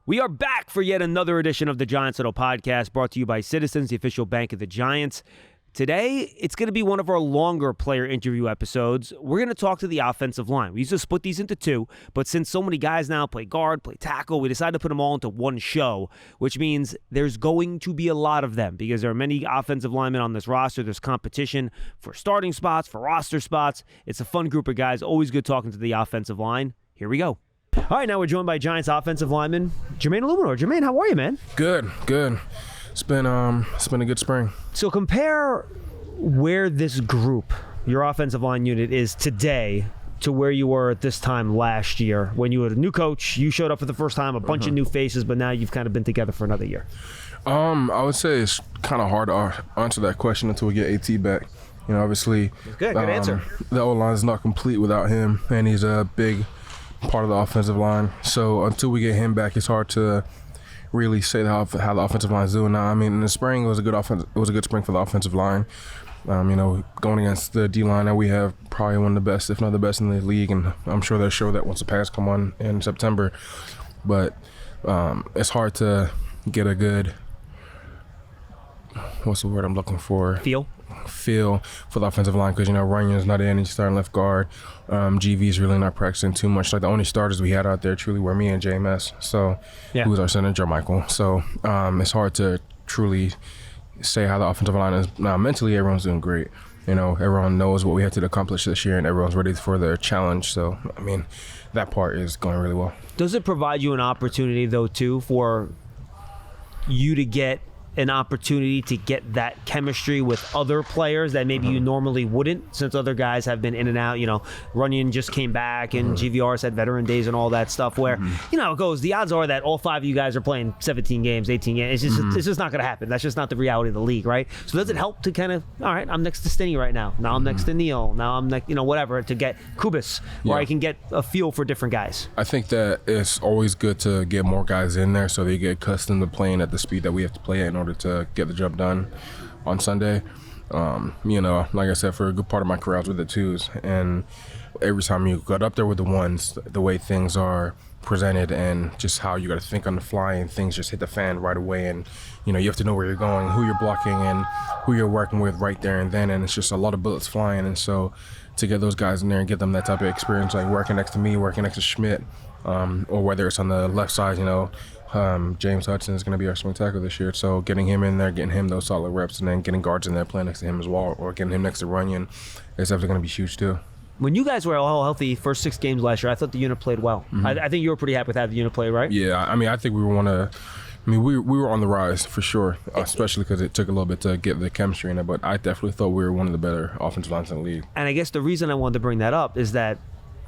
We are back for yet another edition of the Giants Huddle podcast, brought to you by Citizens, the official bank of the Giants. Today, it's going to be one of our longer player interview episodes. We're going to talk to the offensive line. We used to split these into two, but since so many guys now play guard, play tackle, we decided to put them all into one show, which means there's going to be a lot of them because there are many offensive linemen on this roster. There's competition for starting spots, for roster spots. It's a fun group of guys. Always good talking to the offensive line. Here we go. All right, now we're joined by Giants offensive lineman Jermaine Eluemunor. Jermaine, how are you, man? Good. It's been a good spring. So compare where this group, your offensive line unit, is today to where you were at this time last year when you had a new coach, you showed up for the first time, a bunch of new faces, but now you've kind of been together for another year. I would say it's kind of hard to answer that question until we get AT back. You know, obviously, good answer. The O-line is not complete without him, and he's a big part of the offensive line. So until we get him back, it's hard to really say how the offensive line is doing now. I mean, in the spring, it was a good spring for the offensive line. Going against the D-line that we have, probably one of the best, if not the best in the league, and I'm sure they'll show that once the pads come on in September. But it's hard to get a good, what's the word I'm looking for? Feel for the offensive line because, Runyan's not in, he's starting left guard. GV's really not practicing too much. Like, the only starters we had out there truly were me and JMS, who was our center, Joe Michael. So it's hard to truly say how the offensive line is. Now, mentally, everyone's doing great. Everyone knows what we had to accomplish this year, and everyone's ready for the challenge. So, I mean, that part is going really well. Does it provide you an opportunity, though, too, for you to get an opportunity to get that chemistry with other players that maybe you normally wouldn't, since other guys have been in and out? Runyan just came back, and GVR's had veteran days and all that stuff where, it goes, the odds are that all five of you guys are playing 17 games, 18 games. It's just not going to happen. That's just not the reality of the league, right? So does it help to kind of, all right, I'm next to Stinnie right now. Now I'm next to Neal. Now I'm next, whatever, to get Kubas, where I can get a feel for different guys? I think that it's always good to get more guys in there so they get accustomed to playing at the speed that we have to play at in order to get the job done on Sunday. Like I said, for a good part of my career I was with the twos, and every time you got up there with the ones, the way things are presented and just how you got to think on the fly and things just hit the fan right away, and you have to know where you're going, who you're blocking, and who you're working with right there and then, and it's just a lot of bullets flying. And so to get those guys in there and get them that type of experience, like working next to me, working next to Schmitz, or whether it's on the left side, James Hudson is going to be our swing tackle this year, so getting him in there, getting him those solid reps, and then getting guards in there playing next to him as well, or getting him next to Runyan is definitely going to be huge too. When you guys were all healthy first 6 games last year, I thought the unit played well. I think you were pretty happy with how the unit played, right? Yeah, I think we were we were on the rise for sure, especially because it took a little bit to get the chemistry in it, but I definitely thought we were one of the better offensive lines in the league. And I guess the reason I wanted to bring that up is that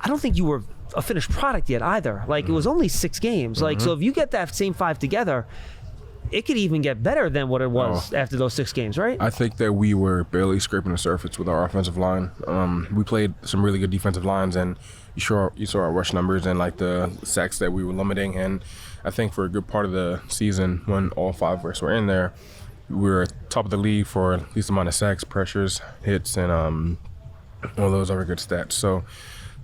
I don't think you were a finished product yet either. Like, it was only 6 games. Like, so if you get that same 5 together, it could even get better than what it was after those 6 games, right? I think that we were barely scraping the surface with our offensive line. We played some really good defensive lines, and you saw our rush numbers and like the sacks that we were limiting. And I think for a good part of the season, when all 5 of us were in there, we were top of the league for at least amount of sacks, pressures, hits, and all those other good stats. So,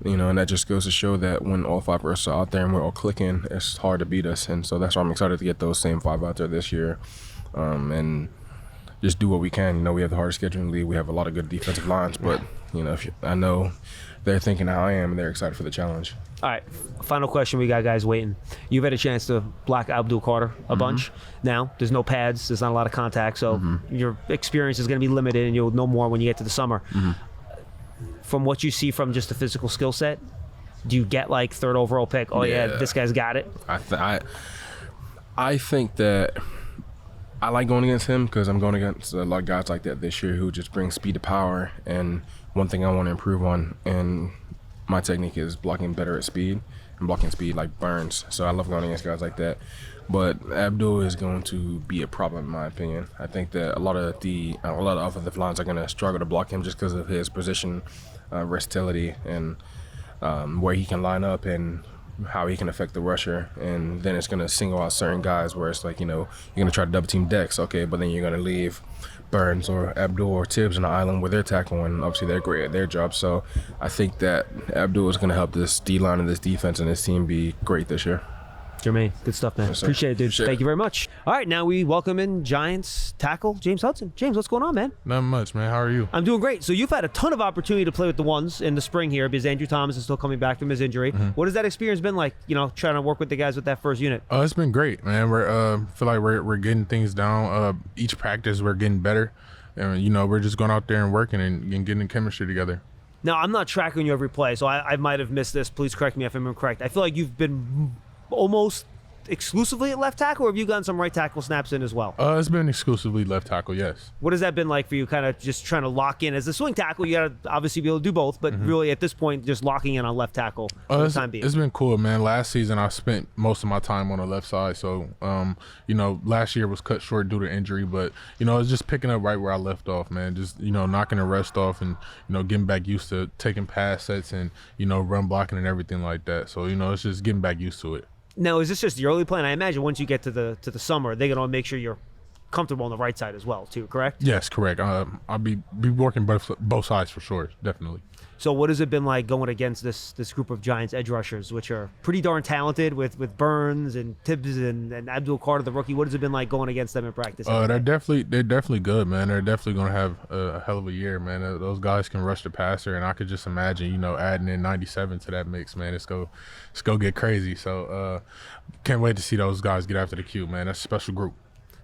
and that just goes to show that when all 5 of us are out there and we're all clicking, it's hard to beat us. And so that's why I'm excited to get those same 5 out there this year, and just do what we can. We have the hardest schedule in the league. We have a lot of good defensive lines, but I know they're thinking how I am, and they're excited for the challenge. All right, final question. We got guys waiting. You've had a chance to block Abdul Carter a bunch. Now, there's no pads. There's not a lot of contact, so your experience is going to be limited, and you'll know more when you get to the summer. From what you see from just the physical skill set, do you get like 3rd overall pick? This guy's got it. I think that I like going against him because I'm going against a lot of guys like that this year who just bring speed to power. And one thing I want to improve on, and my technique is blocking better at speed and blocking speed like Burns. So I love going against guys like that. But Abdul is going to be a problem in my opinion. I think that a lot of offensive lines are going to struggle to block him just because of his position versatility and where he can line up and how he can affect the rusher. And then it's going to single out certain guys where it's like, you're going to try to double team Dex, okay, but then you're going to leave Burns or Abdul or Tibbs on the island where they're tackling, and obviously they're great at their job. So I think that Abdul is going to help this D-line and this defense and this team be great this year. Jermaine, good stuff, man. Yes, sir. Appreciate it, dude. Appreciate Thank it. you very much. All right, now we welcome in Giants tackle James Hudson. James, what's going on, man? Not much, man. How are you? I'm doing great. So you've had a ton of opportunity to play with the ones in the spring here because Andrew Thomas is still coming back from his injury. What has that experience been like, trying to work with the guys with that first unit? It's been great, man. We're feel like we're getting things down. Each practice we're getting better, and we're just going out there and working and getting chemistry together. Now, I'm not tracking you every play, so I might have missed this. Please correct me if I'm incorrect. I feel like you've been almost exclusively at left tackle, or have you gotten some right tackle snaps in as well? It's been exclusively left tackle, yes. What has that been like for you, kind of just trying to lock in? As a swing tackle, you got to obviously be able to do both, but really at this point, just locking in on left tackle for the time being. It's been cool, man. Last season, I spent most of my time on the left side, so, last year was cut short due to injury, but, it's just picking up right where I left off, man. Just, knocking the rest off and, getting back used to taking pass sets and, run blocking and everything like that. So, it's just getting back used to it. Now, is this just the early plan? I imagine once you get to the summer, they're going to make sure you're comfortable on the right side as well, too, correct? Yes, correct. I'll be working both sides for sure, definitely. So what has it been like going against this group of Giants edge rushers, which are pretty darn talented with Burns and Tibbs and Abdul Carter, the rookie? What has it been like going against them in practice? They're definitely good, man. They're definitely going to have a hell of a year, man. Those guys can rush the passer, and I could just imagine, adding in 97 to that mix, man. It's go get crazy. So can't wait to see those guys get after the Q, man. That's a special group.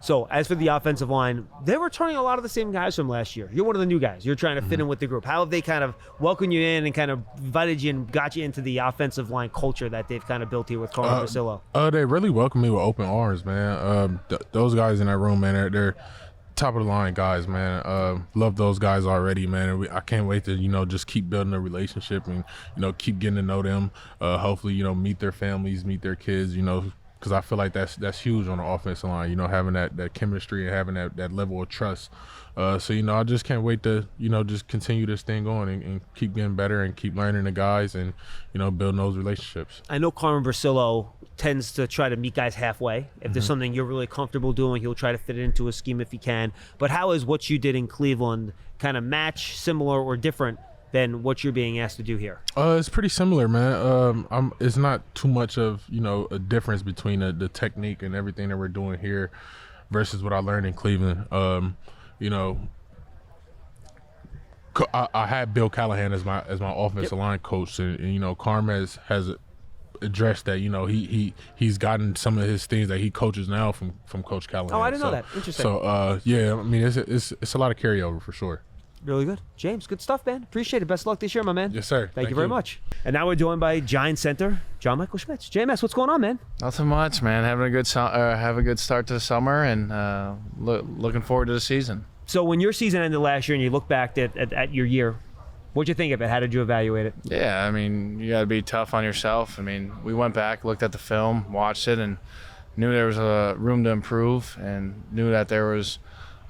So as for the offensive line, they're returning a lot of the same guys from last year. You're one of the new guys. You're trying to fit in with the group. How have they kind of welcomed you in and kind of invited you and got you into the offensive line culture that they've kind of built here with Carl and Basillo? They really welcomed me with open arms, man. Those guys in that room, man, they're top of the line guys, man. Love those guys already, man. I can't wait to just keep building a relationship and keep getting to know them. Hopefully meet their families, meet their kids, because I feel like that's huge on the offensive line, having that chemistry and having that level of trust. So I just can't wait to just continue this thing going and keep getting better and keep learning the guys and building those relationships. I know Carmen Basillo tends to try to meet guys halfway. If there's something you're really comfortable doing, he'll try to fit it into a scheme if he can. But how is what you did in Cleveland kind of match, similar, or different than what you're being asked to do here? It's pretty similar, man. It's not too much of a difference between the technique and everything that we're doing here versus what I learned in Cleveland. I had Bill Callahan as my offensive line coach, and Carm has addressed that. He's gotten some of his things that he coaches now from Coach Callahan. Oh, I didn't know that. Interesting. So it's a lot of carryover for sure. Really good. James, good stuff, man. Appreciate it. Best of luck this year, my man. Yes, sir. Thank you very much. And now we're joined by Giants center John Michael Schmitz. JMS, what's going on, man? Nothing much, man. Having a good have a good start to the summer and looking forward to the season. So when your season ended last year and you look back at your year, what'd you think of it? How did you evaluate it? Yeah, I mean, you got to be tough on yourself. I mean, we went back, looked at the film, watched it, and knew there was a room to improve and knew that there was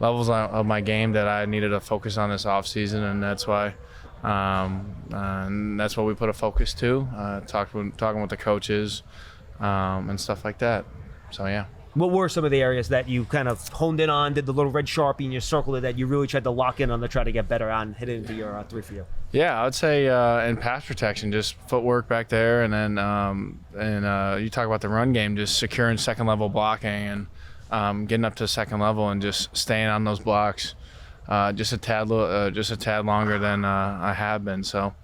levels of my game that I needed to focus on this offseason, and that's why and that's what we put a focus to, talking with the coaches and stuff like that. So, yeah. What were some of the areas that you kind of honed in on, did the little red Sharpie and you circled it that you really tried to lock in on to try to get better on, hit it into your 3 for you? Yeah, I would say in pass protection, just footwork back there, and then you talk about the run game, just securing second level blocking and getting up to second level and just staying on those blocks just a tad longer than I have been. So,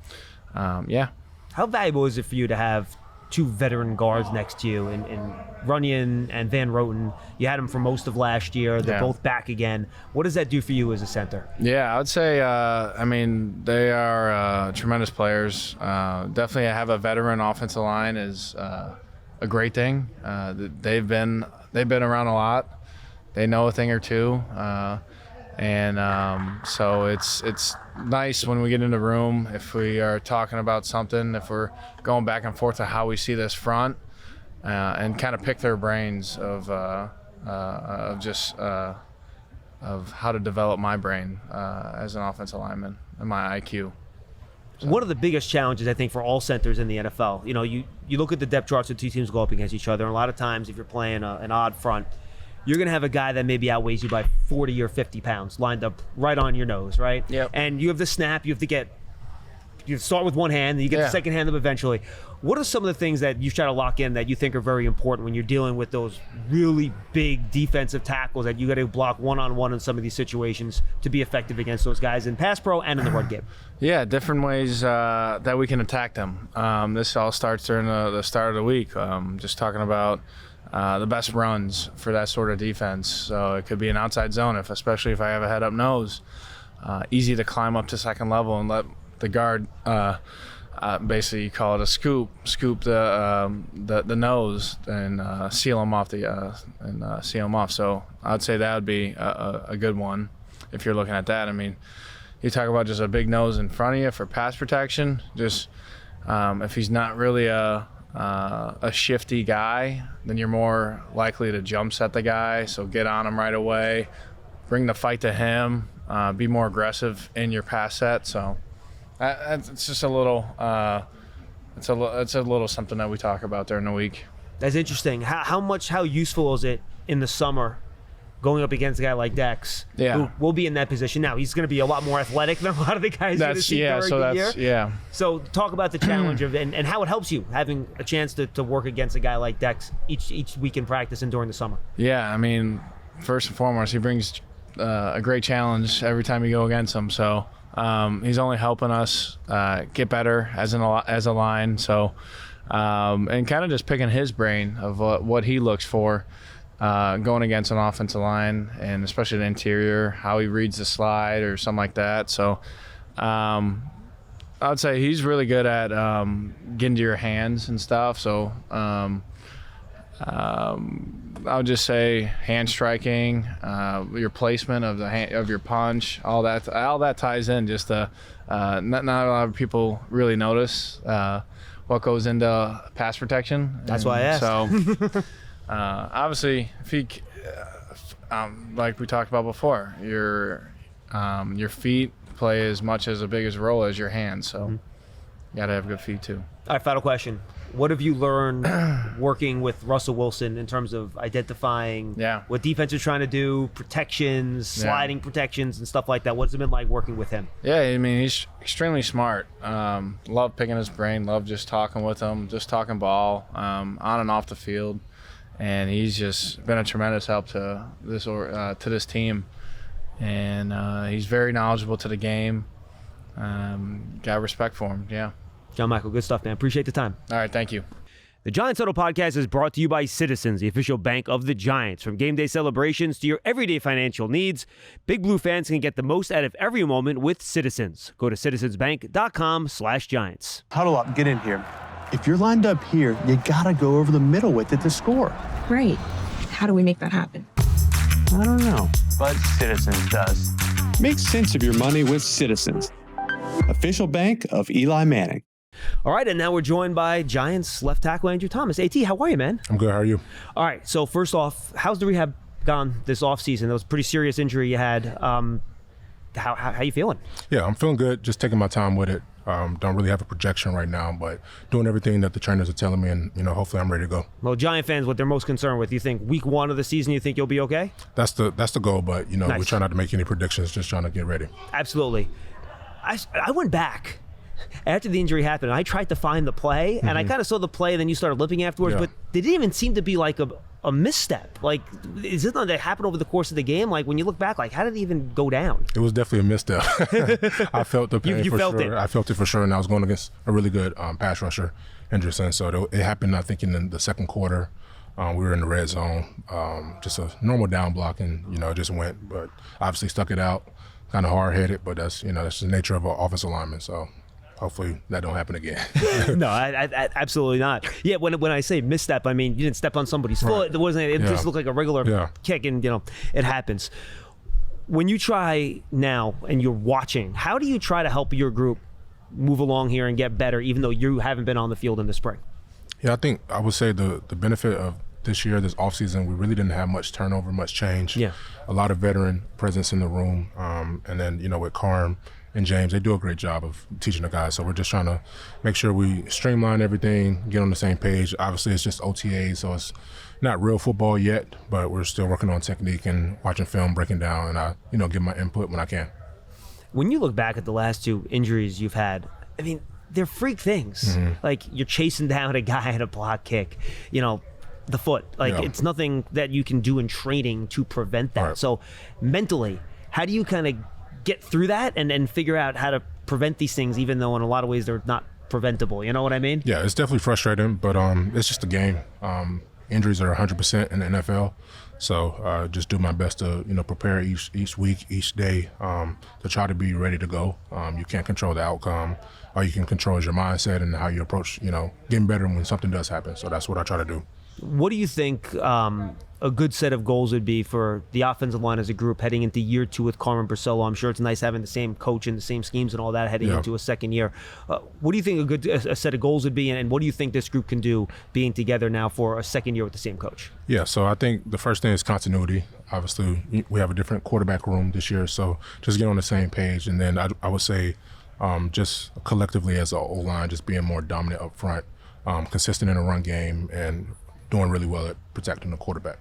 yeah. How valuable is it for you to have two veteran guards next to you in Runyan and Van Roten? You had them for most of last year. They're both back again. What does that do for you as a center? Yeah, I would say, they are tremendous players. Definitely have a veteran offensive line is a great thing. They've been around a lot. They know a thing or two. So it's nice when we get in the room, if we are talking about something, if we're going back and forth to how we see this front, and kind of pick their brains of how to develop my brain as an offensive lineman and my IQ. So. One of the biggest challenges, I think, for all centers in the NFL, you look at the depth charts of two teams go up against each other, and a lot of times if you're playing an odd front, you're going to have a guy that maybe outweighs you by 40 or 50 pounds lined up right on your nose, right? Yep. And you have the snap, you have to get you start with one hand, and you get the second hand up eventually. What are some of the things that you try to lock in that you think are very important when you're dealing with those really big defensive tackles that you got to block one-on-one in some of these situations to be effective against those guys in pass pro and in the run game? Yeah, different ways that we can attack them. This all starts during the start of the week. Just talking about the best runs for that sort of defense. So it could be an outside zone, especially if I have a head-up nose. Easy to climb up to second level and let the guard basically you call it a scoop the nose and seal them off. So I'd say that would be a good one if you're looking at that. I mean, you talk about just a big nose in front of you for pass protection. Just if he's not really a shifty guy, then you're more likely to jump set the guy. So get on him right away, bring the fight to him, be more aggressive in your pass set. So it's just a little it's a little something that we talk about during the week. That's interesting. How useful is it in the summer going up against a guy like Dex, who will be in that position now? He's going to be a lot more athletic than a lot of the guys you're going to see during the year. Yeah. So talk about the challenge of and how it helps you having a chance to work against a guy like Dex each week in practice and during the summer. Yeah, I mean, first and foremost, he brings a great challenge every time you go against him. So he's only helping us get better as a line. So and kind of just picking his brain of what he looks for going against an offensive line, and especially the interior, how he reads the slide or something like that. So I would say he's really good at getting to your hands and stuff. So I would just say hand striking, your placement of of your punch, all that ties in. Just not a lot of people really notice what goes into pass protection. That's why I asked. So obviously, if he, like we talked about before, your feet play as much as a big as role as your hands. So you got to have good feet too. All right, final question. What have you learned working with Russell Wilson in terms of identifying what defense is trying to do, protections, sliding protections, and stuff like that? What's it been like working with him? Yeah, I mean, he's extremely smart. Love picking his brain, love just talking with him, just talking ball on and off the field. And he's just been a tremendous help to this team. And he's very knowledgeable to the game. Got respect for him, yeah. John Michael, good stuff, man. Appreciate the time. All right, thank you. The Giants Huddle podcast is brought to you by Citizens, the official bank of the Giants. From game day celebrations to your everyday financial needs, Big Blue fans can get the most out of every moment with Citizens. Go to citizensbank.com/Giants. Huddle up, get in here. If you're lined up here, you gotta go over the middle with it to score. Right. How do we make that happen? I don't know. But Citizens does. Make sense of your money with Citizens, official bank of Eli Manning. All right, and now we're joined by Giants left tackle Andrew Thomas. AT, how are you, man? I'm good. How are you? All right, so first off, how's the rehab gone this offseason? That was a pretty serious injury you had. How you feeling? Yeah, I'm feeling good. Just taking my time with it. Don't really have a projection right now, but doing everything that the trainers are telling me, and hopefully I'm ready to go. Well, Giant fans, what they're most concerned with, you think week 1 of the season, you think you'll be okay? That's the goal, but Nice. we try not to make any predictions. Just trying to get ready. Absolutely. I went back after the injury happened. I tried to find the play, and I kind of saw the play, and then you started limping afterwards. Yeah. But there didn't even seem to be like a misstep. Like, is this something that happened over the course of the game? Like, when you look back, like, how did it even go down? It was definitely a misstep. I felt the pain You for felt sure. it. I felt it for sure, and I was going against a really good pass rusher, Henderson. So it happened, I think, in the second quarter. We were in the red zone, just a normal down block, and it just went. But obviously stuck it out, kind of hard-headed. But that's that's the nature of an offensive lineman. So hopefully that don't happen again. No, I absolutely not. Yeah, when I say misstep, I mean you didn't step on somebody's foot. It wasn't. It just looked like a regular kick, and it happens. When you try now and you're watching, how do you try to help your group move along here and get better, even though you haven't been on the field in the spring? Yeah, I think I would say the benefit of this year, this offseason, we really didn't have much turnover, much change. Yeah. A lot of veteran presence in the room. And then, with Carm and James, they do a great job of teaching the guys. So we're just trying to make sure we streamline everything, get on the same page. Obviously, it's just OTA, so it's not real football yet, but we're still working on technique and watching film, breaking down, and I, give my input when I can. When you look back at the last 2 injuries you've had, I mean, they're freak things. Like, you're chasing down a guy at a block kick, the foot. Like, it's nothing that you can do in training to prevent that. Right. So, mentally, how do you kind of get through that and figure out how to prevent these things, even though in a lot of ways they're not preventable? You know what I mean? Yeah, it's definitely frustrating, but it's just a game. Injuries are 100% in the NFL. So just do my best to prepare each week, each day to try to be ready to go. You can't control the outcome. All you can control is your mindset and how you approach getting better when something does happen. So that's what I try to do. What do you think a good set of goals would be for the offensive line as a group heading into year 2 with Carmen Barcelo? I'm sure it's nice having the same coach and the same schemes and all that heading into a second year. What do you think a set of goals would be, and what do you think this group can do being together now for a second year with the same coach? Yeah, so I think the first thing is continuity. Obviously, we have a different quarterback room this year, so just get on the same page. And then I would say just collectively as an O-line, just being more dominant up front, consistent in the run game, and doing really well at protecting the quarterback.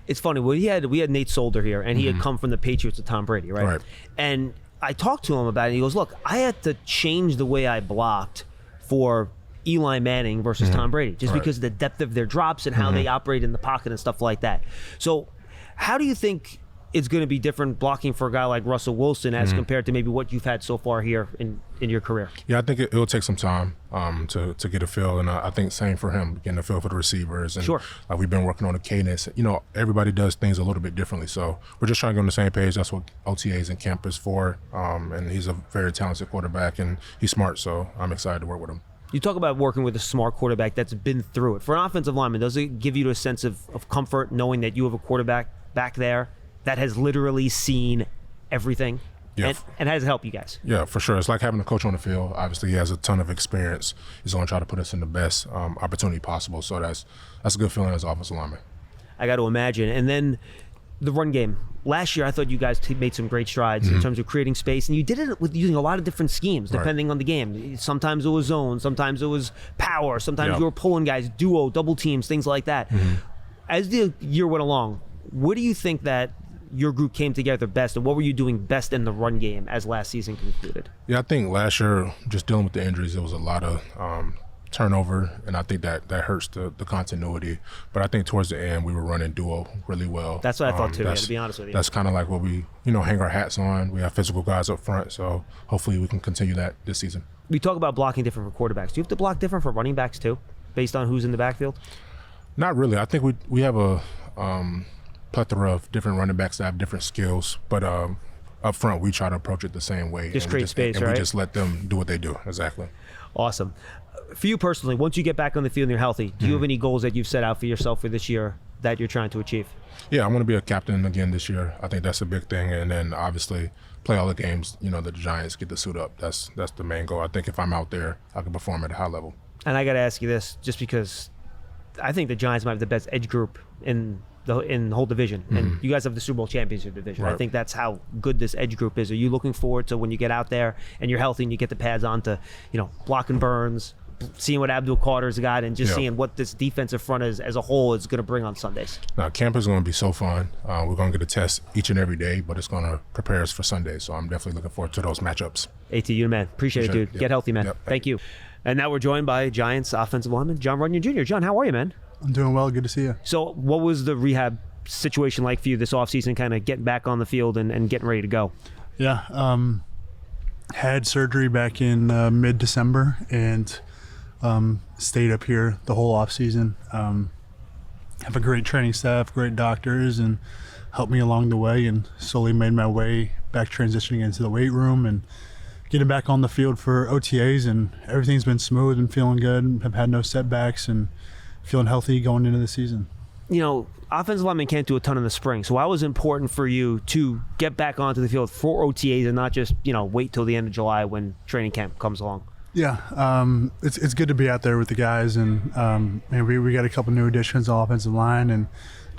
It's funny. We had Nate Solder here, and he had come from the Patriots with Tom Brady, right? And I talked to him about it. He goes, look, I had to change the way I blocked for Eli Manning versus Tom Brady, just because of the depth of their drops and how they operate in the pocket and stuff like that. So how do you think it's going to be different blocking for a guy like Russell Wilson as compared to maybe what you've had so far here in your career? Yeah, I think it'll take some time to get a feel, and I think same for him, getting a feel for the receivers. And we've been working on the cadence. Everybody does things a little bit differently, so we're just trying to get on the same page. That's what OTAs and camp is for, and he's a very talented quarterback, and he's smart, so I'm excited to work with him. You talk about working with a smart quarterback that's been through it. For an offensive lineman, does it give you a sense of comfort knowing that you have a quarterback back there that has literally seen everything? Yeah. And how does it help you guys? Yeah, for sure. It's like having a coach on the field. Obviously, he has a ton of experience. He's going to try to put us in the best opportunity possible. So that's a good feeling as an offensive lineman. I got to imagine. And then the run game. Last year, I thought you guys made some great strides in terms of creating space, and you did it with using a lot of different schemes depending on the game. Sometimes it was zone, sometimes it was power, sometimes you were pulling guys, duo, double teams, things like that. As the year went along, where do you think that your group came together best, and what were you doing best in the run game as last season concluded? Yeah, I think last year, just dealing with the injuries, there was a lot of turnover, and I think that hurts the continuity. But I think towards the end, we were running duo really well. That's what I thought too, to be honest with you. That's kind of like what we, hang our hats on. We have physical guys up front, so hopefully we can continue that this season. We talk about blocking different for quarterbacks. Do you have to block different for running backs too, based on who's in the backfield? Not really. I think we have a plethora of different running backs that have different skills, but up front, we try to approach it the same way. Just create space, right? We just let them do what they do. Exactly. Awesome. For you personally, once you get back on the field and you're healthy, do you have any goals that you've set out for yourself for this year that you're trying to achieve? Yeah, I want to be a captain again this year. I think that's a big thing. And then obviously play all the games, the Giants get to suit up. That's the main goal. I think if I'm out there, I can perform at a high level. And I got to ask you this, just because I think the Giants might have the best edge group in the whole division, and you guys have the Super Bowl championship division. I think that's how good this edge group is. Are you looking forward to when you get out there and you're healthy and you get the pads on to, blocking Burns, seeing what Abdul Carter's got, and just seeing what this defensive front as a whole is going to bring on Sundays? Now, camp is going to be so fun. We're going to get a test each and every day, but it's going to prepare us for Sunday. So I'm definitely looking forward to those matchups. AT, you the man. Appreciate it, dude. Yep. Get healthy, man. Yep. Thank you. And now we're joined by Giants offensive lineman Jon Runyan Jr. Jon, how are you, man? I'm doing well. Good to see you. So what was the rehab situation like for you this offseason, kind of getting back on the field and getting ready to go? Yeah. Had surgery back in mid-December and stayed up here the whole offseason. Have a great training staff, great doctors, and helped me along the way, and slowly made my way back transitioning into the weight room and getting back on the field for OTAs, and everything's been smooth and feeling good. Have had no setbacks and feeling healthy going into the season. Offensive linemen can't do a ton in the spring, so why was it important for you to get back onto the field for OTAs and not just, wait till the end of July when training camp comes along? Yeah, it's good to be out there with the guys, and we got a couple new additions on offensive line, and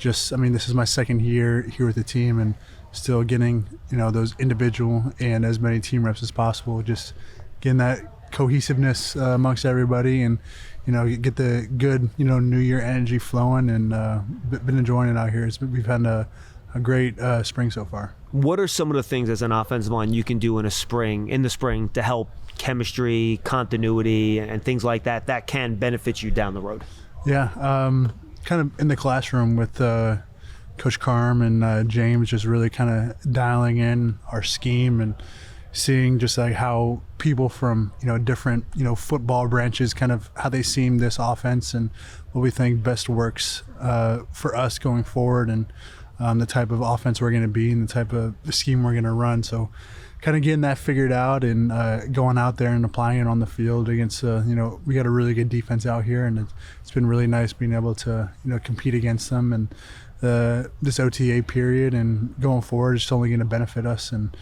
this is my second year here with the team, and still getting, those individual and as many team reps as possible, just getting that cohesiveness amongst everybody, and get the good, New Year energy flowing, and been enjoying it out here. We've had a a great spring so far. What are some of the things as an offensive line you can do in the spring to help chemistry, continuity, and things like that that can benefit you down the road? Yeah, kind of in the classroom with Coach Carm and James, just really kind of dialing in our scheme and seeing just like how people from different football branches, kind of how they see this offense and what we think best works for us going forward, and the type of offense we're going to be and the type of scheme we're going to run. So kind of getting that figured out and going out there and applying it on the field against, we got a really good defense out here, and it's been really nice being able to, compete against them. And this OTA period and going forward is only going to benefit us. And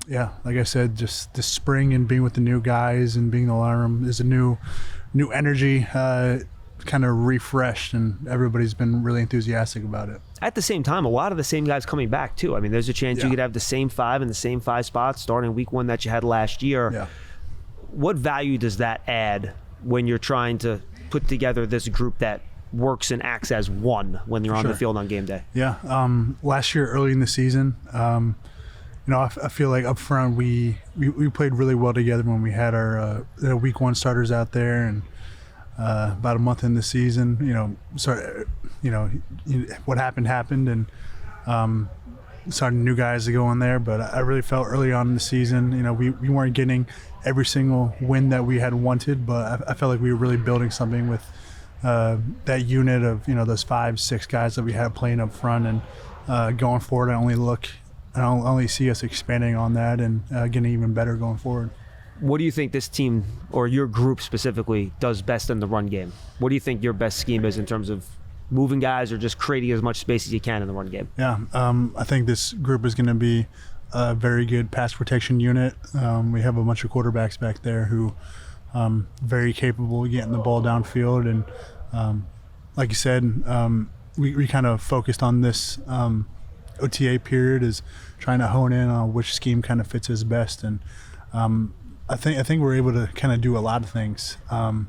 yeah, like I said, just this spring and being with the new guys and being in the line room is a new energy, kind of refreshed, and everybody's been really enthusiastic about it. At the same time, a lot of the same guys coming back too. I mean, there's a chance you could have the same 5 in the same 5 spots starting week 1 that you had last year. Yeah. What value does that add when you're trying to put together this group that works and acts as one when you're on the field on game day? Yeah. Last year, early in the season, I feel like up front we played really well together when we had our week 1 starters out there, and about a month in the season, what happened, and starting new guys to go in there. But I really felt early on in the season, we weren't getting every single win that we had wanted, but I felt like we were really building something with that unit of those 5-6 guys that we had playing up front, and going forward, I only see us expanding on that and getting even better going forward. What do you think this team, or your group specifically, does best in the run game? What do you think your best scheme is in terms of moving guys or just creating as much space as you can in the run game? Yeah, I think this group is going to be a very good pass protection unit. We have a bunch of quarterbacks back there who very capable of getting the ball downfield. And like you said, we kind of focused on this OTA period is trying to hone in on which scheme kind of fits us best. And I think we're able to kind of do a lot of things, and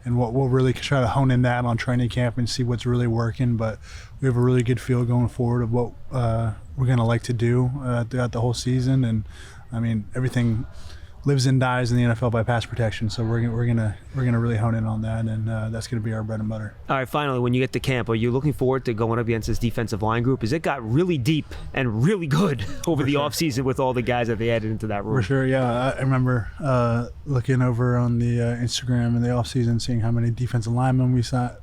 we'll really try to hone in that on training camp and see what's really working. But we have a really good feel going forward of what we're going to like to do throughout the whole season. And I mean, everything lives and dies in the NFL by pass protection, so we're gonna really hone in on that, and that's gonna be our bread and butter. All right, finally, when you get to camp, are you looking forward to going up against this defensive line group? Because it got really deep and really good over the offseason with all the guys that they added into that room. For sure, yeah. I remember looking over on the Instagram in the offseason, seeing how many defensive linemen we signed,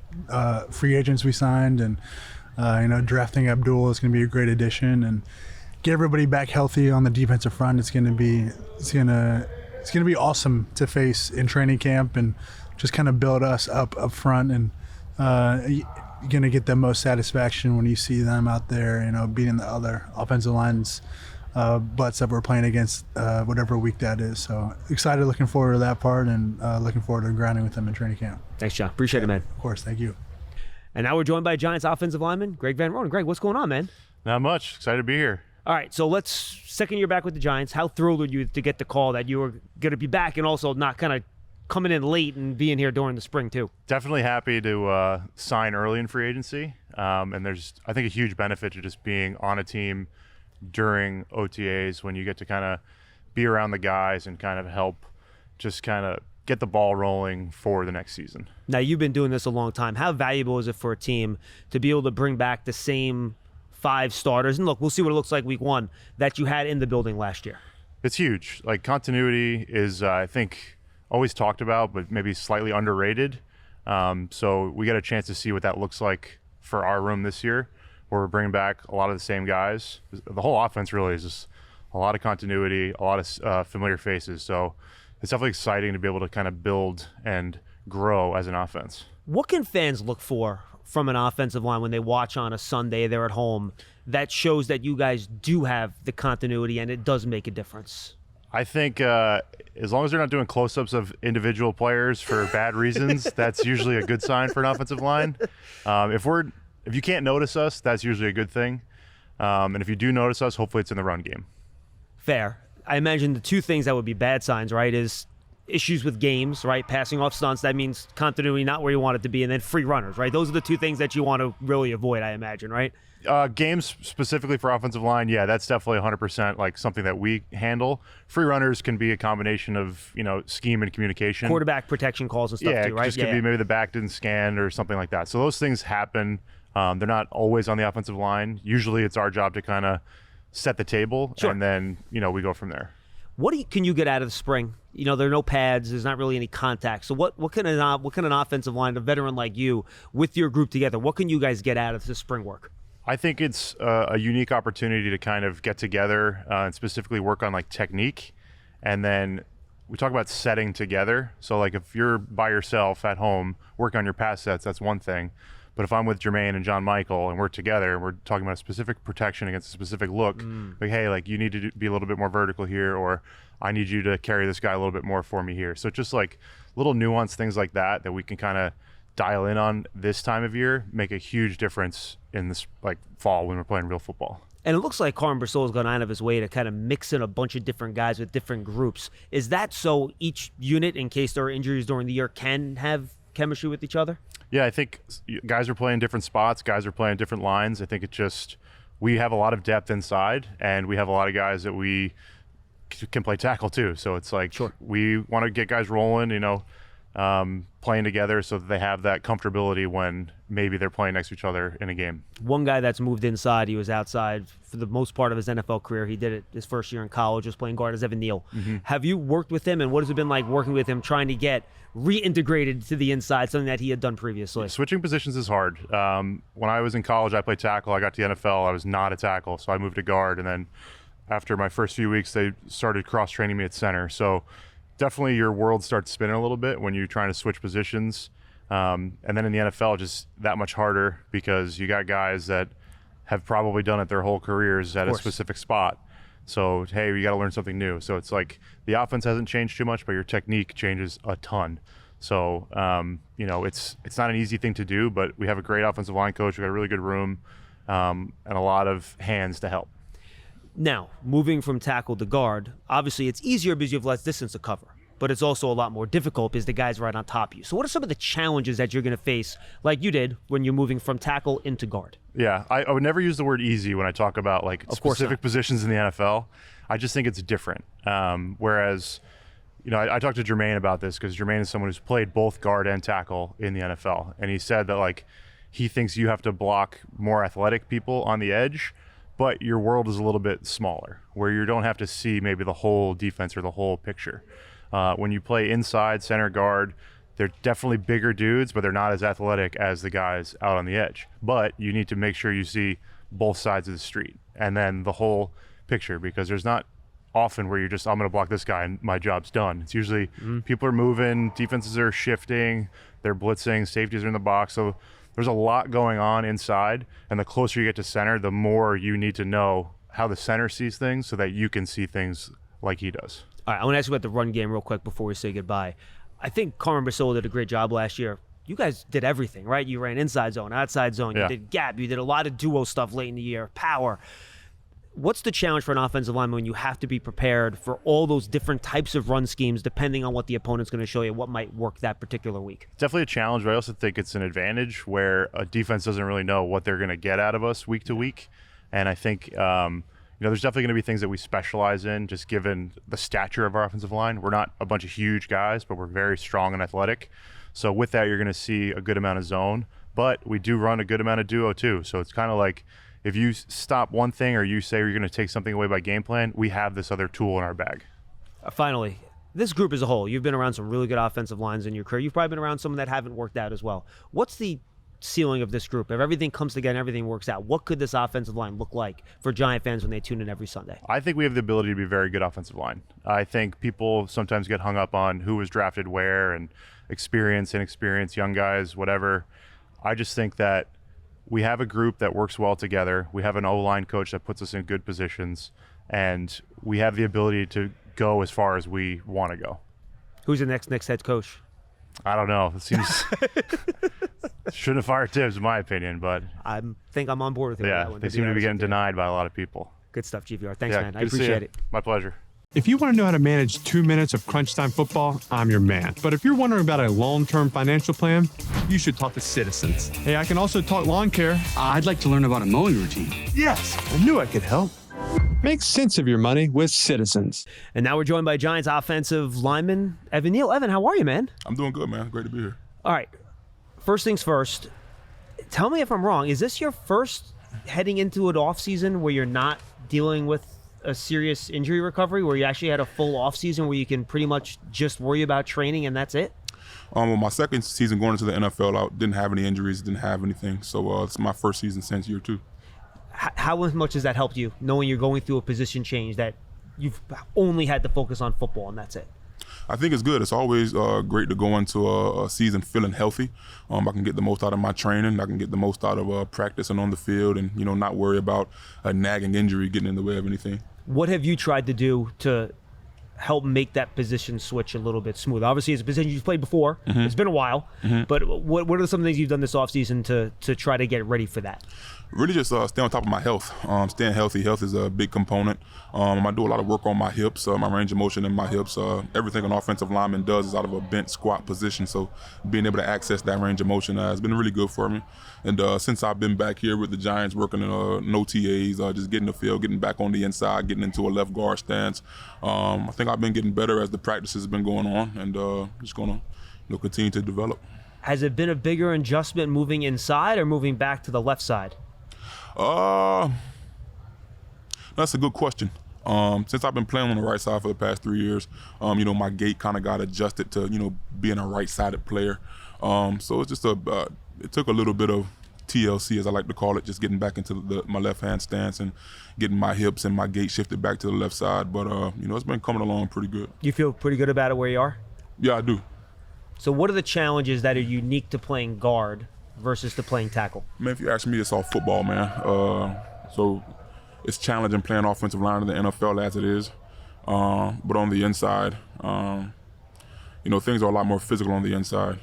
free agents we signed, and drafting Abdul is gonna be a great addition, and get everybody back healthy on the defensive front. It's gonna be awesome to face in training camp, and just kind of build us up front. And you're gonna get the most satisfaction when you see them out there, beating the other offensive lines butts that we're playing against whatever week that is. So excited, looking forward to that part, and looking forward to grinding with them in training camp. Thanks, Jon. Appreciate it, man. Of course, thank you. And now we're joined by Giants offensive lineman Greg Van Roten. Greg, what's going on, man? Not much. Excited to be here. All right, so second year back with the Giants. How thrilled were you to get the call that you were going to be back and also not kind of coming in late and being here during the spring too? Definitely happy to sign early in free agency. And there's, I think, a huge benefit to just being on a team during OTAs when you get to kind of be around the guys and kind of help just kind of get the ball rolling for the next season. Now, you've been doing this a long time. How valuable is it for a team to be able to bring back the same 5 starters? And look, we'll see what it looks like week 1 that you had in the building last year. It's huge. Like, continuity is, I think, always talked about, but maybe slightly underrated. So we get a chance to see what that looks like for our room this year, where we're bringing back a lot of the same guys. The whole offense really is just a lot of continuity, a lot of familiar faces. So it's definitely exciting to be able to kind of build and grow as an offense. What can fans look for from an offensive line when they watch on a Sunday, they're at home, that shows that you guys do have the continuity and it does make a difference? I think as long as they're not doing close-ups of individual players for bad reasons, that's usually a good sign for an offensive line. If you can't notice us, that's usually a good thing. And if you do notice us, hopefully it's in the run game. Fair. I imagine the 2 things that would be bad signs, right, is issues with games, right? Passing off stunts, that means continuity not where you want it to be, and then free runners, right? Those are the two things that you want to really avoid, I imagine, right? Games specifically for offensive line, yeah, that's definitely 100% like something that we handle. Free runners can be a combination of, scheme and communication. Quarterback protection calls and stuff too, right? Yeah, it just could be maybe the back didn't scan or something like that. So those things happen. They're not always on the offensive line. Usually it's our job to kind of set the table, and then, we go from there. What can you get out of the spring? There are no pads. There's not really any contact. So what can an offensive line, a veteran like you, with your group together, what can you guys get out of the spring work? I think it's a unique opportunity to kind of get together and specifically work on like technique. And then we talk about setting together. So like if you're by yourself at home, working on your pass sets, that's one thing. But if I'm with Jermaine and John Michael and we're together and we're talking about a specific protection against a specific look, like, hey, like you need to be a little bit more vertical here, or I need you to carry this guy a little bit more for me here. So just like little nuanced things like that we can kind of dial in on this time of year make a huge difference in this like fall when we're playing real football. And it looks like Carmen Brasoul's gone out of his way to kind of mix in a bunch of different guys with different groups. Is that so each unit, in case there are injuries during the year, can have chemistry with each other? Yeah, I think guys are playing different spots. Guys are playing different lines. I think we have a lot of depth inside, and we have a lot of guys that we can play tackle too. So it's like we want to get guys rolling, playing together so that they have that comfortability when maybe they're playing next to each other in a game. One guy that's moved inside, he was outside for the most part of his NFL career. He did it his first year in college, was playing guard, as Neal. Mm-hmm. Have you worked with him, and what has it been like working with him, trying to get reintegrated to the inside, something that he had done previously? Switching positions is hard. When I was in college, I played tackle. I got to the NFL. I was not a tackle, so I moved to guard, and then after my first few weeks, they started cross-training me at center. So definitely your world starts spinning a little bit when you're trying to switch positions. And then in the NFL, just that much harder because you got guys that have probably done it their whole careers at a specific spot. So, hey, you got to learn something new. So it's like the offense hasn't changed too much, but your technique changes a ton. So, it's not an easy thing to do, but we have a great offensive line coach. We got a really good room and a lot of hands to help. Now, moving from tackle to guard, obviously it's easier because you have less distance to cover, but it's also a lot more difficult because the guy's right on top of you. So what are some of the challenges that you're going to face, like you did when you're moving from tackle into guard? Yeah, I would never use the word easy when I talk about like specific positions in the NFL. I just think it's different. Whereas, I talked to Jermaine about this because Jermaine is someone who's played both guard and tackle in the NFL. And he said that like he thinks you have to block more athletic people on the edge, but your world is a little bit smaller where you don't have to see maybe the whole defense or the whole picture. When you play inside center guard, they're definitely bigger dudes, but they're not as athletic as the guys out on the edge. But you need to make sure you see both sides of the street and then the whole picture, because there's not often where you're just, I'm going to block this guy and my job's done. It's usually people are moving, defenses are shifting, they're blitzing, safeties are in the box. So there's a lot going on inside, and the closer you get to center, the more you need to know how the center sees things so that you can see things like he does. All right, I want to ask you about the run game real quick before we say goodbye. I think Carmen Brasoul did a great job last year. You guys did everything, right? You ran inside zone, outside zone, you did gap, you did a lot of duo stuff late in the year, power. What's the challenge for an offensive lineman when you have to be prepared for all those different types of run schemes depending on what the opponent's going to show you, what might work that particular week? Definitely a challenge, but I also think it's an advantage where a defense doesn't really know what they're going to get out of us week to week. And I think, there's definitely going to be things that we specialize in just given the stature of our offensive line. We're not a bunch of huge guys, but we're very strong and athletic. So with that, you're going to see a good amount of zone, but we do run a good amount of duo too. So it's kind of like, if you stop one thing or you say you're going to take something away by game plan, we have this other tool in our bag. Finally, this group as a whole, you've been around some really good offensive lines in your career. You've probably been around some that haven't worked out as well. What's the ceiling of this group? If everything comes together and everything works out, what could this offensive line look like for Giant fans when they tune in every Sunday? I think we have the ability to be a very good offensive line. I think people sometimes get hung up on who was drafted where and experience, inexperience, young guys, whatever. I just think that we have a group that works well together. We have an O-line coach that puts us in good positions, and we have the ability to go as far as we want to go. Who's the next head coach? I don't know. It seems shouldn't have fired Tibbs, in my opinion, but I think I'm on board with it. Yeah, they seem to be getting denied by a lot of people. Good stuff, GVR. Thanks, man. I appreciate it. My pleasure. If you want to know how to manage 2 minutes of crunch time football, I'm your man. But if you're wondering about a long-term financial plan, you should talk to Citizens. Hey, I can also talk lawn care. I'd like to learn about a mowing routine. Yes, I knew I could help. Make sense of your money with Citizens. And now we're joined by Giants offensive lineman Evan Neal. Evan, how are you, man? I'm doing good, man. Great to be here. All right. First things first. Tell me if I'm wrong. Is this your first heading into an offseason where you're not dealing with a serious injury recovery, where you actually had a full offseason where you can pretty much just worry about training and that's it? Well, my second season going into the NFL, I didn't have any injuries, didn't have anything. So it's my first season since year 2. How much has that helped you, knowing you're going through a position change that you've only had to focus on football and that's it? I think it's good. It's always great to go into a season feeling healthy. I can get the most out of my training. I can get the most out of practicing on the field and, not worry about a nagging injury getting in the way of anything. What have you tried to do to help make that position switch a little bit smoother? Obviously, it's a position you've played before. Mm-hmm. It's been a while. Mm-hmm. But what are some things you've done this offseason to try to get ready for that? Really just stay on top of my health. Staying healthy. Health is a big component. I do a lot of work on my hips, my range of motion in my hips. Everything an offensive lineman does is out of a bench squat position. So being able to access that range of motion has been really good for me. And since I've been back here with the Giants working in no TAs, just getting the field, getting back on the inside, getting into a left guard stance, I think I've been getting better as the practices have been going on, and just going to continue to develop. Has it been a bigger adjustment moving inside or moving back to the left side? That's a good question. Since I've been playing on the right side for the past 3 years, my gait kind of got adjusted to, being a right-sided player. So it's just it took a little bit of TLC, as I like to call it, just getting back into my left-hand stance and getting my hips and my gait shifted back to the left side. But, it's been coming along pretty good. You feel pretty good about it where you are? Yeah, I do. So what are the challenges that are unique to playing guard versus to playing tackle? Man, if you ask me, it's all football, man. So it's challenging playing offensive line in the NFL as it is. But on the inside, things are a lot more physical on the inside.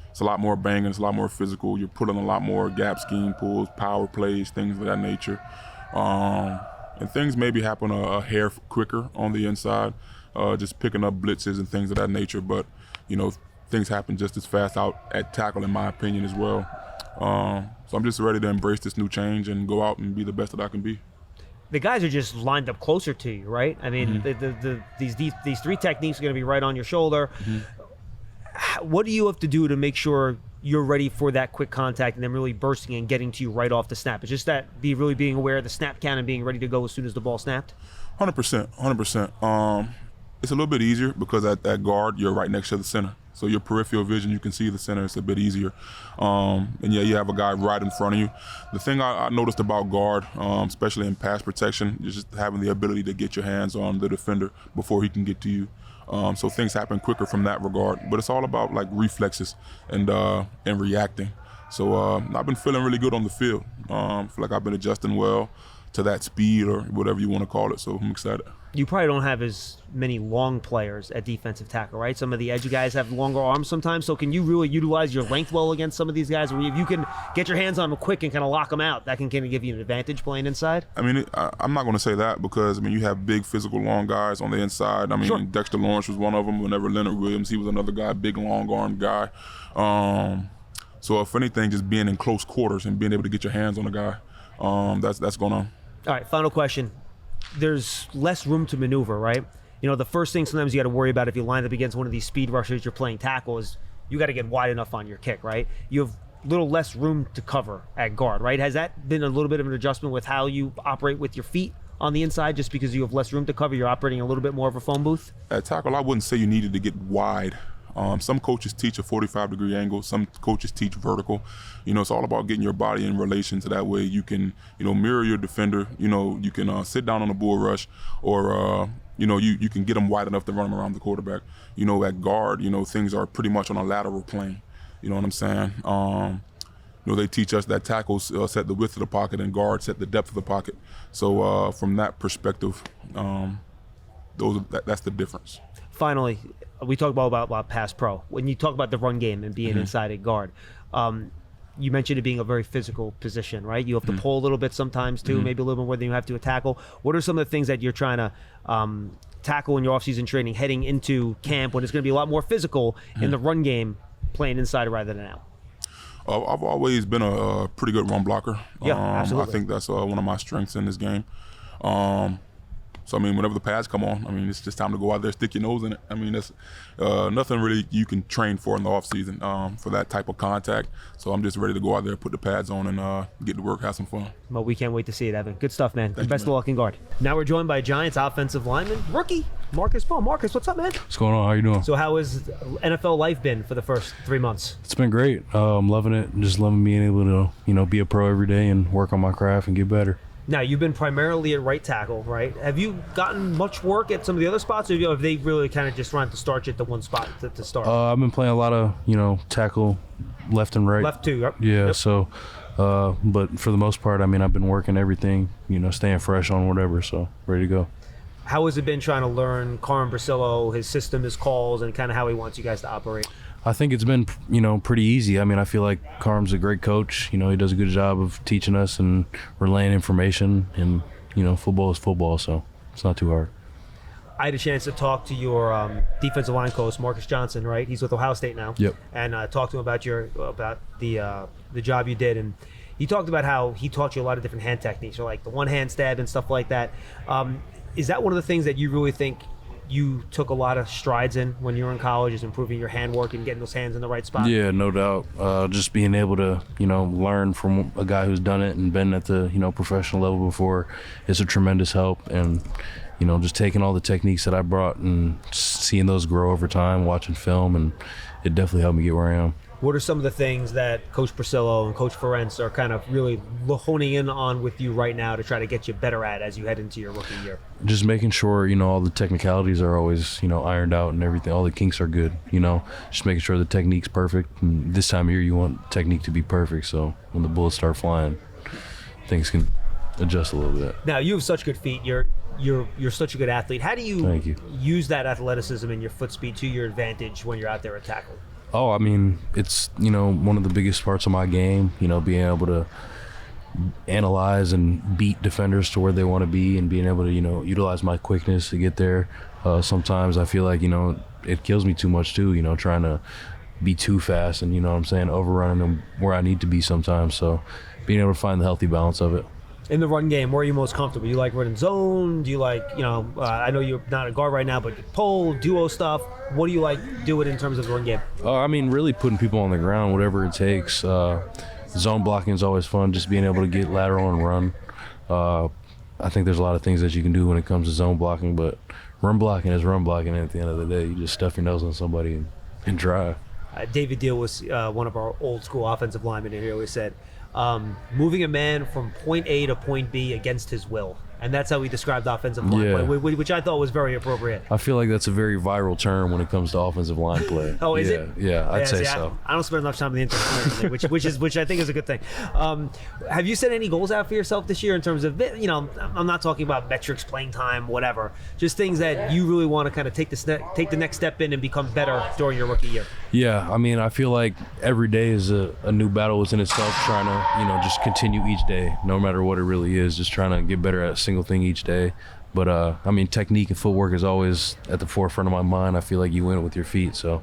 It's a lot more banging, it's a lot more physical. You're putting a lot more gap scheme pulls, power plays, things of that nature. And things maybe happen a hair quicker on the inside, just picking up blitzes and things of that nature. But, things happen just as fast out at tackle, in my opinion, as well. So I'm just ready to embrace this new change and go out and be the best that I can be. The guys are just lined up closer to you, right? I mean, mm-hmm. these three techniques are going to be right on your shoulder. Mm-hmm. What do you have to do to make sure you're ready for that quick contact and then really bursting and getting to you right off the snap? It's just that really being aware of the snap count and being ready to go as soon as the ball snapped? 100%. It's a little bit easier because at that guard, you're right next to the center. So your peripheral vision, you can see the center. It's a bit easier. And yeah, you have a guy right in front of you. The thing I noticed about guard, especially in pass protection, is just having the ability to get your hands on the defender before he can get to you. So things happen quicker from that regard. But it's all about like reflexes and reacting. So I've been feeling really good on the field. I feel like I've been adjusting well to that speed or whatever you want to call it. So I'm excited. You probably don't have as many long players at defensive tackle, right? Some of the edge guys have longer arms sometimes. So can you really utilize your length well against some of these guys? Where if you can get your hands on them quick and kind of lock them out, that can kind of give you an advantage playing inside? I mean, I'm not going to say that because, you have big physical long guys on the inside. Sure. Dexter Lawrence was one of them. Whenever Leonard Williams, he was another guy, big long armed guy. So if anything, just being in close quarters and being able to get your hands on a guy, that's going to. All right, final question. There's less room to maneuver, right? The first thing sometimes you got to worry about if you line up against one of these speed rushers you're playing tackle is you got to get wide enough on your kick, right? You have a little less room to cover at guard, right? Has that been a little bit of an adjustment with how you operate with your feet on the inside just because you have less room to cover? You're operating a little bit more of a phone booth? At tackle, I wouldn't say you needed to get wide. Some coaches teach a 45-degree angle. Some coaches teach vertical. It's all about getting your body in relation to that way you can, mirror your defender. You can sit down on a bull rush or, you can get them wide enough to run them around the quarterback. At guard, things are pretty much on a lateral plane. You know what I'm saying? They teach us that tackles set the width of the pocket and guards set the depth of the pocket. So from that perspective, that's the difference. Finally, we talk about pass pro. When you talk about the run game and being inside at guard, you mentioned it being a very physical position, right? You have to pull a little bit sometimes too, maybe a little bit more than you have to tackle. What are some of the things that you're trying to tackle in your offseason training heading into camp when it's going to be a lot more physical in the run game, playing inside rather than out? I've always been a pretty good run blocker. Yeah, absolutely. I think that's one of my strengths in this game. So, I mean, whenever the pads come on, I mean, it's just time to go out there, stick your nose in it. I mean, that's nothing really you can train for in the offseason for that type of contact. So I'm just ready to go out there, put the pads on, and get to work, have some fun. Well, we can't wait to see it, Evan. Good stuff, man. Thank Best you, of luck in guard. Now we're joined by Giants offensive lineman, rookie Marcus Mbow. Marcus, what's up, man? What's going on? How you doing? So how has NFL life been for the first 3 months? It's been great. I'm loving it. Just loving being able to, be a pro every day and work on my craft and get better. Now, you've been primarily at right tackle, right? Have you gotten much work at some of the other spots, or have they really kind of just wanted to start you at the one spot to start? I've been playing a lot of, tackle left and right. Left too, yep. Yeah, Yep. so, but for the most part, I mean, I've been working everything, staying fresh on whatever, so ready to go. How has it been trying to learn Carm Brasillo, his system, his calls, and kind of how he wants you guys to operate? I think it's been, pretty easy. I mean, I feel like Carm's a great coach. He does a good job of teaching us and relaying information. And, football is football, so it's not too hard. I had a chance to talk to your defensive line coach, Marcus Johnson, right? He's with Ohio State now. Yep. And talked to him about the job you did, and he talked about how he taught you a lot of different hand techniques, or like the one hand stab and stuff like that. Is that one of the things that you really think you took a lot of strides in when you were in college, is improving your handwork and getting those hands in the right spot? Yeah, no doubt. Just being able to, learn from a guy who's done it and been at the, professional level before is a tremendous help. And, just taking all the techniques that I brought and seeing those grow over time, watching film, and it definitely helped me get where I am. What are some of the things that Coach Brasillo and Coach Ferenc are kind of really honing in on with you right now to try to get you better at as you head into your rookie year? Just making sure, all the technicalities are always, ironed out and everything. All the kinks are good, just making sure the technique's perfect. And this time of year, you want technique to be perfect. So when the bullets start flying, things can adjust a little bit. Now, you have such good feet. You're such a good athlete. How do Thank you. use that athleticism and your foot speed to your advantage when you're out there at tackle? Oh, I mean, it's, one of the biggest parts of my game, being able to analyze and beat defenders to where they want to be and being able to, utilize my quickness to get there. Sometimes I feel like, it kills me too much too, trying to be too fast and, overrunning them where I need to be sometimes. So being able to find the healthy balance of it. In the run game, where are you most comfortable? You like running zone? Do you like, I know you're not a guard right now, but pull, duo stuff. What do you like doing in terms of the run game? I mean, really putting people on the ground, whatever it takes. Zone blocking is always fun, just being able to get lateral and run. I think there's a lot of things that you can do when it comes to zone blocking, but run blocking is run blocking. At the end of the day, you just stuff your nose on somebody and drive. David Deal was one of our old school offensive linemen, and he always said, moving a man from point A to point B against his will. And that's how he described offensive line play, which I thought was very appropriate. I feel like that's a very viral term when it comes to offensive line play. Oh, is it? Yeah, I'd say so. I don't spend enough time on the internet, which I think is a good thing. Have you set any goals out for yourself this year in terms of, I'm not talking about metrics, playing time, whatever, just things that you really want to kind of take the next step in and become better during your rookie year? Yeah, I mean, I feel like every day is a new battle within itself, trying to, just continue each day, no matter what it really is, just trying to get better at a single thing each day. But, I mean, technique and footwork is always at the forefront of my mind. I feel like you win it with your feet, so.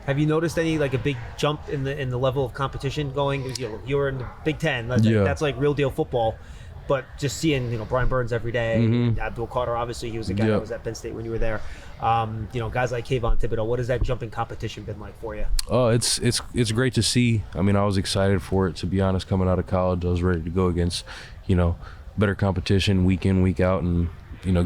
Have you noticed any, like, a big jump in the level of competition going? You were in the Big Ten. That's like real deal football. But just seeing, Brian Burns every day, Abdul Carter, obviously, he was a guy that was at Penn State when you were there. Guys like Kayvon Thibodeau. What has that jumping competition been like for you? It's great to see. I mean, I was excited for it, to be honest. Coming out of college, I was ready to go against, better competition week in, week out, and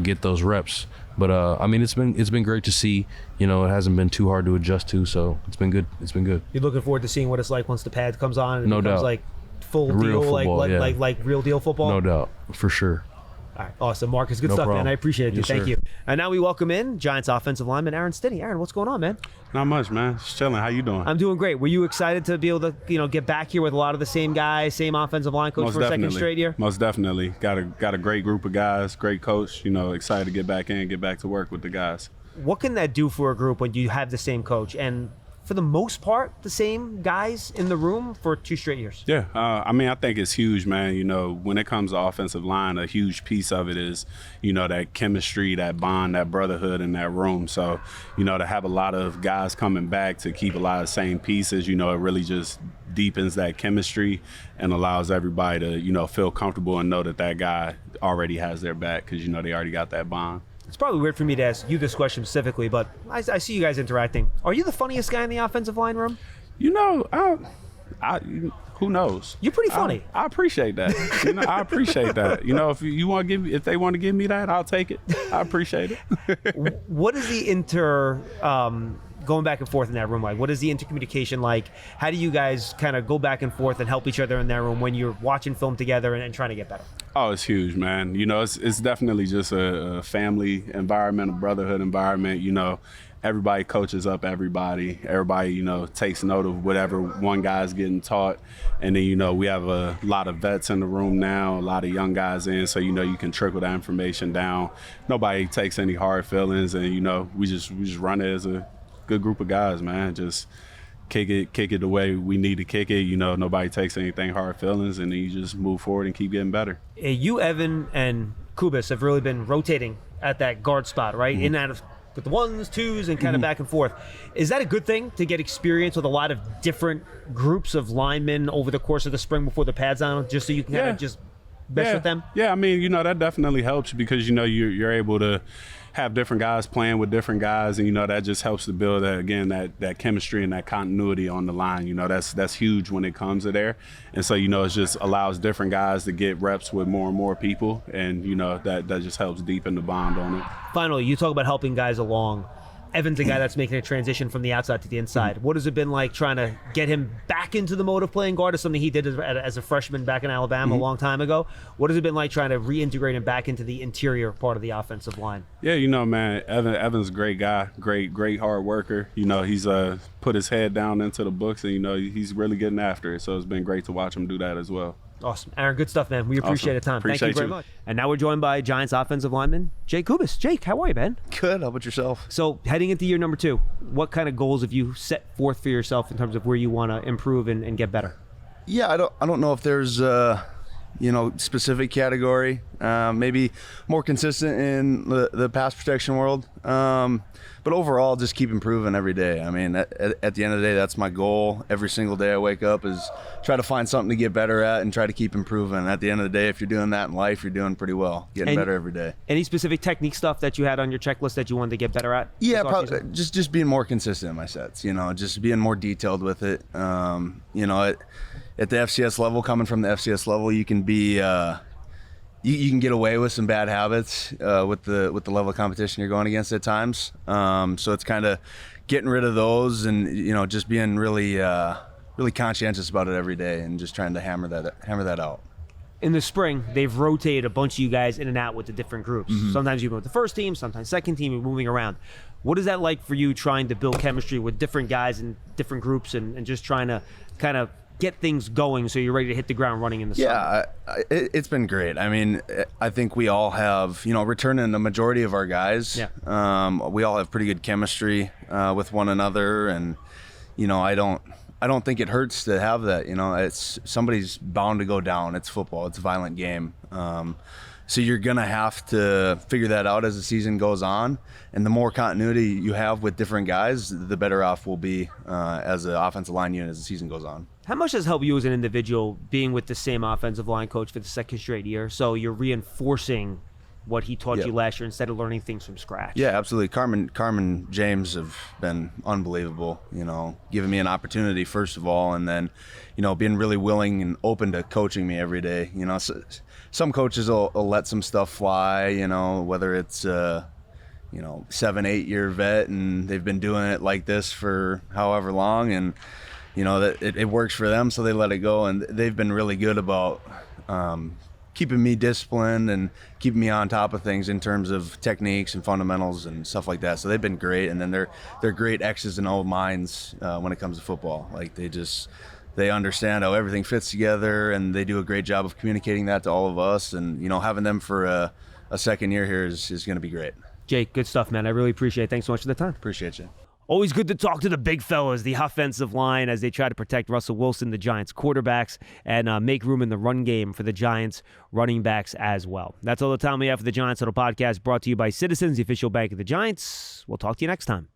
get those reps. But I mean, it's been great to see. It hasn't been too hard to adjust to, so it's been good. It's been good. You're looking forward to seeing what it's like once the pad comes on and no it becomes doubt. like full Real deal, football, like real deal football. No doubt, for sure. All right, awesome, Marcus. Good No stuff, problem. man. I appreciate it. Yes, Thank sir. you. And now we welcome in Giants offensive lineman Aaron Stinnie. Aaron, what's going on, man? Not much, man. Just chilling. How you doing? I'm doing great. Were you excited to be able to, get back here with a lot of the same guys, same offensive line coach for a second straight year? Most definitely. Got a great group of guys, great coach. Excited to get back in, get back to work with the guys. What can that do for a group when you have the same coach? And for the most part, the same guys in the room for 2 straight years? Yeah, I mean, I think it's huge, man. You know, when it comes to offensive line, a huge piece of it is, you know, that chemistry, that bond, that brotherhood in that room. So, you know, to have a lot of guys coming back to keep a lot of the same pieces, you know, it really just deepens that chemistry and allows everybody to, you know, feel comfortable and know that that guy already has their back because, you know, they already got that bond. It's probably weird for me to ask you this question specifically, but I see you guys interacting. Are you the funniest guy in the offensive line room? You know, who knows? You're pretty funny. I appreciate that. You know, I appreciate that. You know, if they want to give me that, I'll take it. I appreciate it. What is the going back and forth in that room like? What is the intercommunication like? How do you guys kind of go back and forth and help each other in that room when you're watching film together and trying to get better? Oh, it's huge, man. You know, it's definitely just a family environment, a brotherhood environment. You know, everybody coaches up everybody. Everybody, you know, takes note of whatever one guy's getting taught. And then, you know, we have a lot of vets in the room now, a lot of young guys in. So, you know, you can trickle that information down. Nobody takes any hard feelings. And, you know, we just run it as a good group of guys, man. Just kick it the way we need to kick it. You know, nobody takes anything hard feelings, and then you just move forward and keep getting better. You, Evan, and Kubas have really been rotating at that guard spot, right? In and out of with the 1s, 2s, and kind of back and forth. Is that a good thing to get experience with a lot of different groups of linemen over the course of the spring before the pads on, just so you can kind of just mesh with them? Yeah, I mean, you know, that definitely helps because, you know, you're able to have different guys playing with different guys, and, you know, that just helps to build that chemistry and that continuity on the line. You know, that's huge when it comes to there. And so, you know, it just allows different guys to get reps with more and more people, and, you know, that just helps deepen the bond on it. Finally, you talk about helping guys along. Evan's a guy that's making a transition from the outside to the inside. What has it been like trying to get him back into the mode of playing guard? Is something he did as a freshman back in Alabama a long time ago. What has it been like trying to reintegrate him back into the interior part of the offensive line? Yeah, you know, man, Evan's a great guy, great hard worker. You know, he's put his head down into the books, and, you know, he's really getting after it. So it's been great to watch him do that as well. Awesome. Aaron, good stuff, man. We appreciate the time. Appreciate Thank you very much. And now we're joined by Giants offensive lineman Jake Kubas. Jake, how are you, man? Good. How about yourself? So heading into year number 2, what kind of goals have you set forth for yourself in terms of where you want to improve and get better? Yeah, I don't know if there's specific category. Maybe more consistent in the pass protection world. But overall, just keep improving every day. I mean, at the end of the day, that's my goal. Every single day I wake up is try to find something to get better at and try to keep improving. At the end of the day, if you're doing that in life, you're doing pretty well, getting better every day. Any specific technique stuff that you had on your checklist that you wanted to get better at? Yeah, probably just being more consistent in my sets, you know, just being more detailed with it. You know, at the FCS level, coming from the FCS level, you can be you can get away with some bad habits with the level of competition you're going against at times. So it's kind of getting rid of those and, you know, just being really conscientious about it every day and just trying to hammer that out. In the spring, they've rotated a bunch of you guys in and out with the different groups. Sometimes you've been with the first team, sometimes second team, you're moving around. What is that like for you trying to build chemistry with different guys in different groups and just trying to kind of get things going so you're ready to hit the ground running in the summer? It's been great. I mean, I think we all have, you know, returning the majority of our guys. We all have pretty good chemistry with one another, and, you know, I don't think it hurts to have that. You know, somebody's bound to go down. It's football. It's a violent game. So you're going to have to figure that out as the season goes on. And the more continuity you have with different guys, the better off we'll be as an offensive line unit as the season goes on. How much does it help you as an individual being with the same offensive line coach for the second straight year? So you're reinforcing what he taught you last year instead of learning things from scratch. Yeah, absolutely. Carmen James have been unbelievable, you know, giving me an opportunity first of all, and then, you know, being really willing and open to coaching me every day. You know, some coaches will let some stuff fly, you know, whether it's 7-8 year vet and they've been doing it like this for however long, and, you know, that it works for them, so they let it go. And they've been really good about keeping me disciplined and keeping me on top of things in terms of techniques and fundamentals and stuff like that. So they've been great, and then they're great X's and O's minds when it comes to football. Like they understand how everything fits together, and they do a great job of communicating that to all of us. And, you know, having them for a second year here is going to be great. Jake, good stuff, man. I really appreciate it. Thanks so much for the time. Appreciate you. Always good to talk to the big fellas, the offensive line, as they try to protect Russell Wilson, the Giants quarterbacks, and make room in the run game for the Giants running backs as well. That's all the time we have for the Giants Huddle podcast, brought to you by Citizens, the official bank of the Giants. We'll talk to you next time.